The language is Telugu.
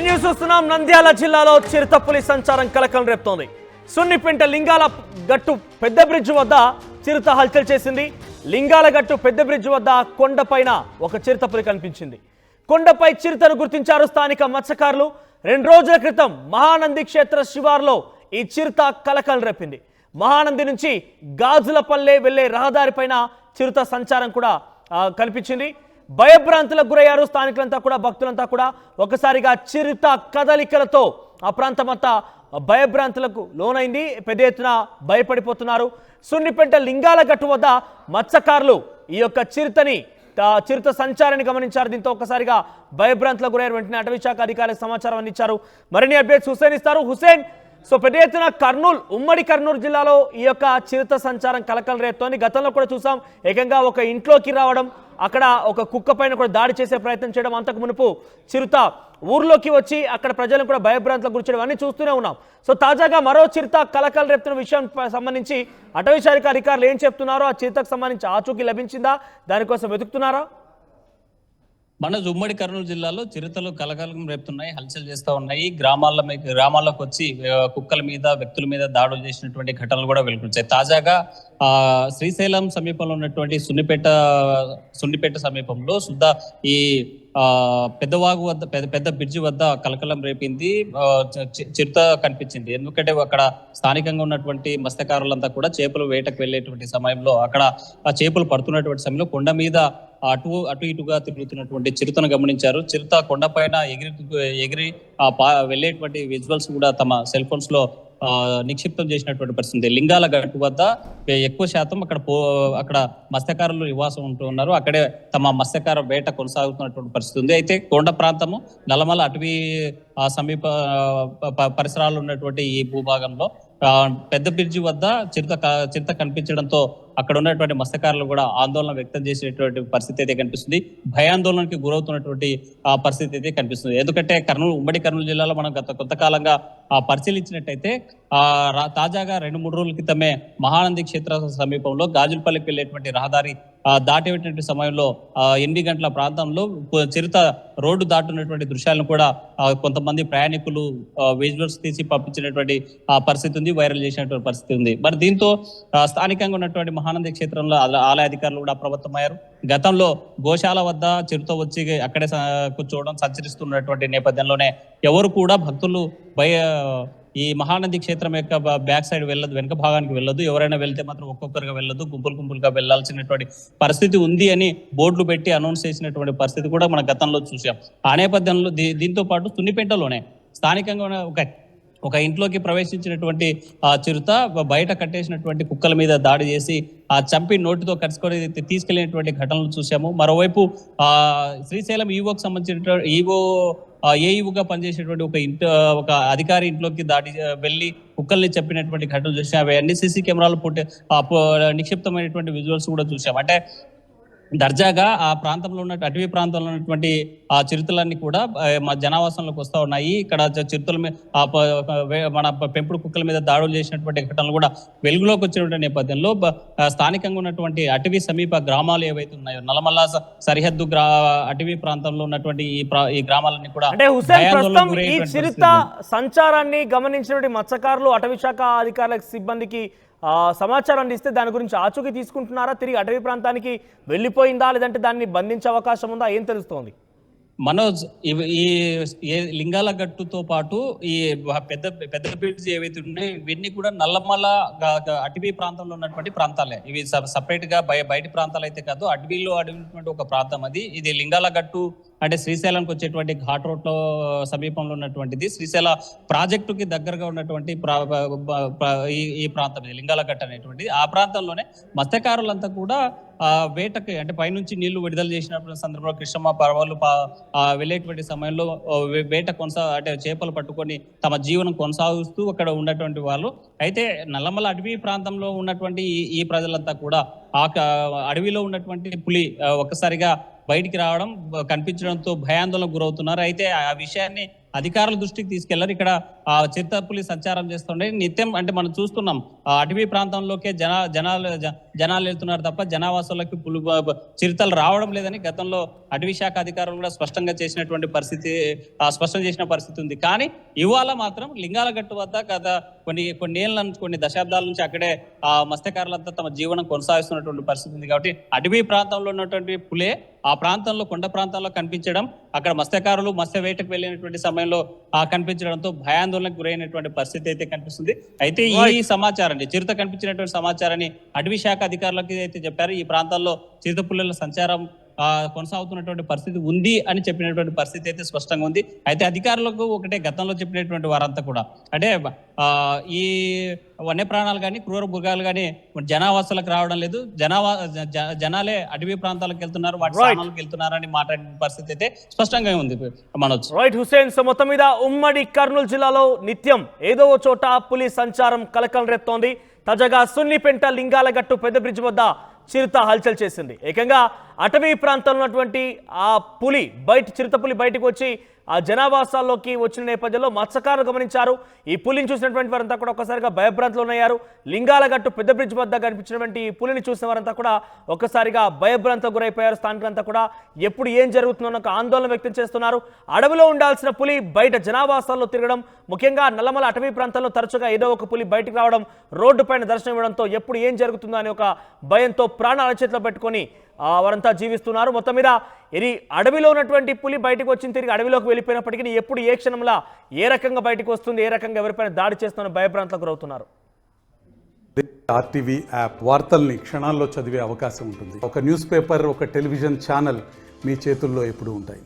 న్యూస్ చూస్తున్నాం. నంద్యాల జిల్లాలో చిరుతపులి సంచారం కలకలం రేపుతోంది. సున్నిపెంట లింగాల గట్టు పెద్ద బ్రిడ్జ్ వద్ద చిరుత హల్చల్ చేసింది. లింగాల గట్టు పెద్ద బ్రిడ్జ్ వద్ద కొండపైన ఒక చిరుతపులి కనిపించింది. కొండపై చిరుతను గుర్తించారు స్థానిక మత్స్యకారులు. 2 రోజుల క్రితం మహానంది క్షేత్ర శివార్లో ఈ చిరుత కలకలం రేపింది. మహానంది నుంచి గాజులపల్లె వెళ్లే రహదారిపైన చిరుత సంచారం కూడా కనిపించింది. భయభ్రాంతులకు గురయ్యారు స్థానికులంతా కూడా, భక్తులంతా కూడా. ఒకసారిగా చిరుత కదలికలతో ఆ ప్రాంతమంతా భయభ్రాంతులకు లోనైంది. పెద్ద ఎత్తున భయపడిపోతున్నారు. సున్నిపెంట లింగాల గట్టు వద్ద మత్స్యకారులు ఈ యొక్క చిరుత సంచారాన్ని గమనించారు. దీంతో ఒక్కసారిగా భయభ్రాంతులకు గురయ్యారు. వెంటనే అటవీ శాఖ అధికారులకు సమాచారం అందించారు. మరిన్ని అప్డేట్స్ హుసేన్ ఇస్తారు. హుసేన్, సో పెద్ద ఎత్తున ఉమ్మడి కర్నూలు జిల్లాలో ఈ యొక్క చిరుత సంచారం కలకలం రేపుతోంది. గతంలో కూడా చూసాం, ఏకంగా ఒక ఇంట్లోకి రావడం, అక్కడ ఒక కుక్క పైన కూడా దాడి చేసే ప్రయత్నం చేయడం, అంతకు మునుపు చిరుత ఊర్లోకి వచ్చి అక్కడ ప్రజలను కూడా భయభ్రాంతులకు గురి చేయడం అన్ని చూస్తూనే ఉన్నాం. సో తాజాగా మరో చిరుత కలకలం రేపుతున్న విషయం సంబంధించి అటవీ శాఖ అధికారులు ఏం చెప్తున్నారో, ఆ చిరుతకు సంబంధించి ఆచూకీ లభించిందా, దానికోసం వెతుకుతున్నారా? మన ఉమ్మడి కర్నూలు జిల్లాలో చిరుతలు కలకలం రేపుతున్నాయి, హల్చల్ చేస్తూ ఉన్నాయి. గ్రామాల్లోకి వచ్చి కుక్కల మీద, వ్యక్తుల మీద దాడులు చేసినటువంటి ఘటనలు కూడా వెలువచ్చాయి. తాజాగా శ్రీశైలం సమీపంలో ఉన్నటువంటి సున్నిపేట సమీపంలో ఈ పెద్దవాగు వద్ద పెద్ద బ్రిడ్జి వద్ద కలకలం రేపింది. చిరుత కనిపించింది. ఎందుకంటే అక్కడ స్థానికంగా ఉన్నటువంటి మత్స్యకారులంతా కూడా చేపలు వేటకు వెళ్ళేటువంటి సమయంలో, అక్కడ ఆ చేపలు పడుతున్నటువంటి సమయంలో కొండ మీద అటు ఇటుగా తిరుగుతున్నటువంటి చిరుతను గమనించారు. చిరుత కొండపైన ఎగిరి వెళ్ళేటువంటి విజువల్స్ కూడా తమ సెల్ ఫోన్స్ లో నిక్షిప్తం చేసినటువంటి పరిస్థితి. లింగాల గట్టు వద్ద ఎక్కువ శాతం అక్కడ మత్స్యకారులు నివాసం ఉంటూ ఉన్నారు. అక్కడే తమ మత్స్యకార వేట కొనసాగుతున్నటువంటి పరిస్థితి ఉంది. అయితే కొండ ప్రాంతము, నల్లమల అటవీ సమీప పరిసరాలు ఉన్నటువంటి ఈ భూభాగంలో పెద్ద బ్రిడ్జి వద్ద చిరుత కనిపించడంతో అక్కడ ఉన్నటువంటి మత్స్యకారులు కూడా ఆందోళన వ్యక్తం చేసేటువంటి పరిస్థితి అయితే కనిపిస్తుంది. భయాందోళనకి గురవుతున్నటువంటి పరిస్థితి అయితే కనిపిస్తుంది. ఎందుకంటే ఉమ్మడి కర్నూలు జిల్లాలో మనం కొంతకాలంగా పరిశీలించినట్టయితే తాజాగా 2-3 రోజుల క్రితమే మహానంది క్షేత్ర సమీపంలో గాజులపల్లికి వెళ్ళేటువంటి రహదారి దాటేటువంటి సమయంలో 8 గంటల ప్రాంతంలో చిరుత రోడ్డు దాటున్నటువంటి దృశ్యాలను కూడా కొంతమంది ప్రయాణికులు విజువల్స్ తీసి పంపించినటువంటి పరిస్థితి ఉంది, వైరల్ చేసినటువంటి పరిస్థితి ఉంది. మరి దీంతో స్థానికంగా ఉన్నటువంటి మహానంది క్షేత్రంలో ఆలయ అధికారులు కూడా అప్రమత్తమయ్యారు. గతంలో గోశాల వద్ద చిరుత వచ్చి అక్కడే కూర్చోవడం, సంచరిస్తున్నటువంటి నేపథ్యంలోనే ఎవరు కూడా భక్తులు ఈ మహానంది క్షేత్రం యొక్క బ్యాక్ సైడ్ వెళ్ళదు, వెనక భాగానికి వెళ్ళదు. ఎవరైనా వెళ్తే మాత్రం ఒక్కొక్కరుగా వెళ్ళదు, గుంపులుగా వెళ్లాల్సినటువంటి పరిస్థితి ఉంది అని బోర్డులు పెట్టి అనౌన్స్ చేసినటువంటి పరిస్థితి కూడా మన గతంలో చూసాం. ఆ నేపథ్యంలో దీంతో పాటు సున్నిపేటలోనే స్థానికంగా ఒక ఇంట్లోకి ప్రవేశించినటువంటి చిరుత బయట కట్టేసినటువంటి కుక్కల మీద దాడి చేసి చంపి నోటితో కరుచుకొని తీసుకెళ్లినటువంటి ఘటనలు చూసాము. మరోవైపు శ్రీశైలం ఈవోకి సంబంధించిన ఏఈగా పనిచేసేటువంటి ఒక అధికారి ఇంట్లోకి వెళ్ళి కుక్కల్ని చెప్పినటువంటి ఘటనలు చూసాం. అవన్నీ సీసీ కెమెరాలు నిక్షిప్తమైనటువంటి విజువల్స్ కూడా చూసాం. అంటే దర్జాగా ఆ ప్రాంతంలో ఉన్న అటవీ ప్రాంతంలో ఉన్నటువంటి ఆ చిరుతలన్నీ కూడా జనావాసంలోకి వస్తూ ఉన్నాయి. ఇక్కడ చిరుతల మీద మన పెంపుడు కుక్కల మీద దాడులు చేసినటువంటి ఘటనలు కూడా వెలుగులోకి వచ్చినటువంటి నేపథ్యంలో స్థానికంగా ఉన్నటువంటి అటవీ సమీప గ్రామాలు ఏవైతే ఉన్నాయో, నల్లమల్ల సరిహద్దు అటవీ ప్రాంతంలో ఉన్నటువంటి ఈ గ్రామాలన్నీ కూడా ఈ చిరుత సంచారాన్ని గమనించినటువంటి మత్స్యకారులు అటవీ శాఖ అధికారుల సిబ్బందికి సమాచారం అందిస్తే దాని గురించి ఆచూకీ తీసుకుంటున్నారా? తిరిగి అటవీ ప్రాంతానికి వెళ్ళిపోయిందా, లేదంటే దాన్ని బంధించే అవకాశం ఉందా? ఏం తెలుస్తోంది? మనోజ్, ఈ లింగాల గట్టుతో పాటు ఈ పెద్ద బ్రిడ్జ్ ఏవైతే ఉన్నాయో ఇవన్నీ కూడా నల్లమల అటవీ ప్రాంతంలో ఉన్నటువంటి ప్రాంతాలే. ఇవి సపరేట్ గా బయట ప్రాంతాలు అయితే కాదు, అటవీలో అడిగినటువంటి ఒక ప్రాంతం అది. ఇది లింగాల గట్టు అంటే శ్రీశైలంకి వచ్చేటువంటి ఘాట్ రోడ్ లో సమీపంలో ఉన్నటువంటిది. శ్రీశైల ప్రాజెక్టుకి దగ్గరగా ఉన్నటువంటి ఈ ప్రాంతం లింగాల గట్టు అనేటువంటి ఆ ప్రాంతంలోనే మత్స్యకారులంతా కూడా వేటకి అంటే పైనుంచి నీళ్లు విడుదల చేసినటువంటి సందర్భంలో కృష్ణమ్మ పర్వాలు వెళ్ళేటువంటి సమయంలో వేట అంటే చేపలు పట్టుకొని తమ జీవనం కొనసాగిస్తూ అక్కడ ఉన్నటువంటి వాళ్ళు. అయితే నల్లమల అటవీ ప్రాంతంలో ఉన్నటువంటి ఈ ప్రజలంతా కూడా అడవిలో ఉన్నటువంటి పులి ఒక్కసారిగా బయటికి రావడం కనిపించడంతో భయాందోళనకు గురవుతున్నారు. అయితే ఆ విషయాన్ని అధికారుల దృష్టికి తీసుకెళ్లారు. ఇక్కడ చిరుతపులి సంచారం చేస్తుండే నిత్యం అంటే మనం చూస్తున్నాం అటవీ ప్రాంతంలోకే జనాలు వెళ్తున్నారు తప్ప జనావాసాలకి చిరుతలు రావడం లేదని గతంలో అటవీ శాఖ అధికారులు కూడా స్పష్టం చేసిన పరిస్థితి ఉంది. కానీ ఇవాళ మాత్రం లింగాలగట్టు వద్ద గత కొన్ని దశాబ్దాల నుంచి అక్కడే మత్స్యకారులంతా తమ జీవనం కొనసాగిస్తున్నటువంటి పరిస్థితి ఉంది. కాబట్టి అటవీ ప్రాంతంలో ఉన్నటువంటి పులే ఆ ప్రాంతంలో కొండ ప్రాంతాల్లో కనిపించడం, అక్కడ మత్స్యకారులు మత్స్య వేటకు వెళ్ళినటువంటి సమయంలో కనిపించడంతో భయాందోళనకు గురైనటువంటి పరిస్థితి అయితే కనిపిస్తుంది. అయితే ఈ సమాచారాన్ని చిరుత కనిపించినటువంటి సమాచారాన్ని అటవీ శాఖ అధికారులకు అయితే చెప్పారు. ఈ ప్రాంతాల్లో చిరుత పులుల సంచారం కొనసాగుతున్నటువంటి పరిస్థితి ఉంది అని చెప్పినటువంటి పరిస్థితి అయితే స్పష్టంగా ఉంది. అయితే అధికారులకు ఒకటే గతంలో చెప్పినటువంటి వారంతా కూడా అంటే ఈ వన్యప్రాణాలు కానీ క్రూర మృగాలు కానీ జనావాసాలకు రావడం లేదు, జనాలే అటవీ ప్రాంతాలకు వెళ్తున్నారు, వాటి స్థానాలకు వెళ్తున్నారు అని మాట్లాడిన పరిస్థితి అయితే స్పష్టంగా ఉంది. మనోజ్ రైట్ హుసేన్. సో మొత్తం మీద ఉమ్మడి కర్నూలు జిల్లాలో నిత్యం ఏదో చోట పులి సంచారం కలకలం రేపుతోంది. తాజాగా సున్నిపెంట లింగాలగట్టు పెద్ద బ్రిడ్జ్ వద్ద చిరుత హల్చల్ చేసింది. ఏకంగా అటవీ ప్రాంతంలో ఉన్నటువంటి ఆ పులి చిరుత పులి బయటకు వచ్చి ఆ జనావాసాల్లోకి వచ్చిన నేపథ్యంలో మత్స్యకారులు గమనించారు. ఈ పులిని చూసినటువంటి వారంతా కూడా ఒక్కసారిగా భయభ్రాంతులయ్యారు. లింగాలగట్టు పెద్ద బ్రిడ్జ్ వద్ద కనిపించినటువంటి ఈ పులిని చూసిన వారంతా కూడా ఒక్కసారిగా భయభ్రాంతకు గురైపోయారు. స్థానికులంతా కూడా ఎప్పుడు ఏం జరుగుతుందో ఒక ఆందోళన వ్యక్తం చేస్తున్నారు. అడవిలో ఉండాల్సిన పులి బయట జనావాసాల్లో తిరగడం, ముఖ్యంగా నల్లమల అటవీ ప్రాంతాల్లో తరచుగా ఏదో ఒక పులి బయటకు రావడం, రోడ్డు పైన దర్శనం ఇవ్వడంతో ఎప్పుడు ఏం జరుగుతుందో అనే ఒక భయంతో ప్రాణాల చేతిలో పెట్టుకొని వారంతా జీవిస్తున్నారు. మొత్తం మీద ఇది అడవిలో ఉన్నటువంటి పులి బయటకు వచ్చిన తిరిగి అడవిలోకి వెళ్ళిపోయినప్పటికీ ఎప్పుడు ఏ క్షణంలో ఏ రకంగా బయటకు వస్తుంది, ఏ రకంగా ఎవరిపైన దాడి చేస్తున్న భయభ్రాంతలకు గురవుతున్నారు. ఆర్టీవీ యాప్ వార్తల్ని క్షణాల్లో చదివే అవకాశం ఉంటుంది. ఒక న్యూస్ పేపర్, ఒక టెలివిజన్ ఛానల్ మీ చేతుల్లో ఎప్పుడూ ఉంటాయి.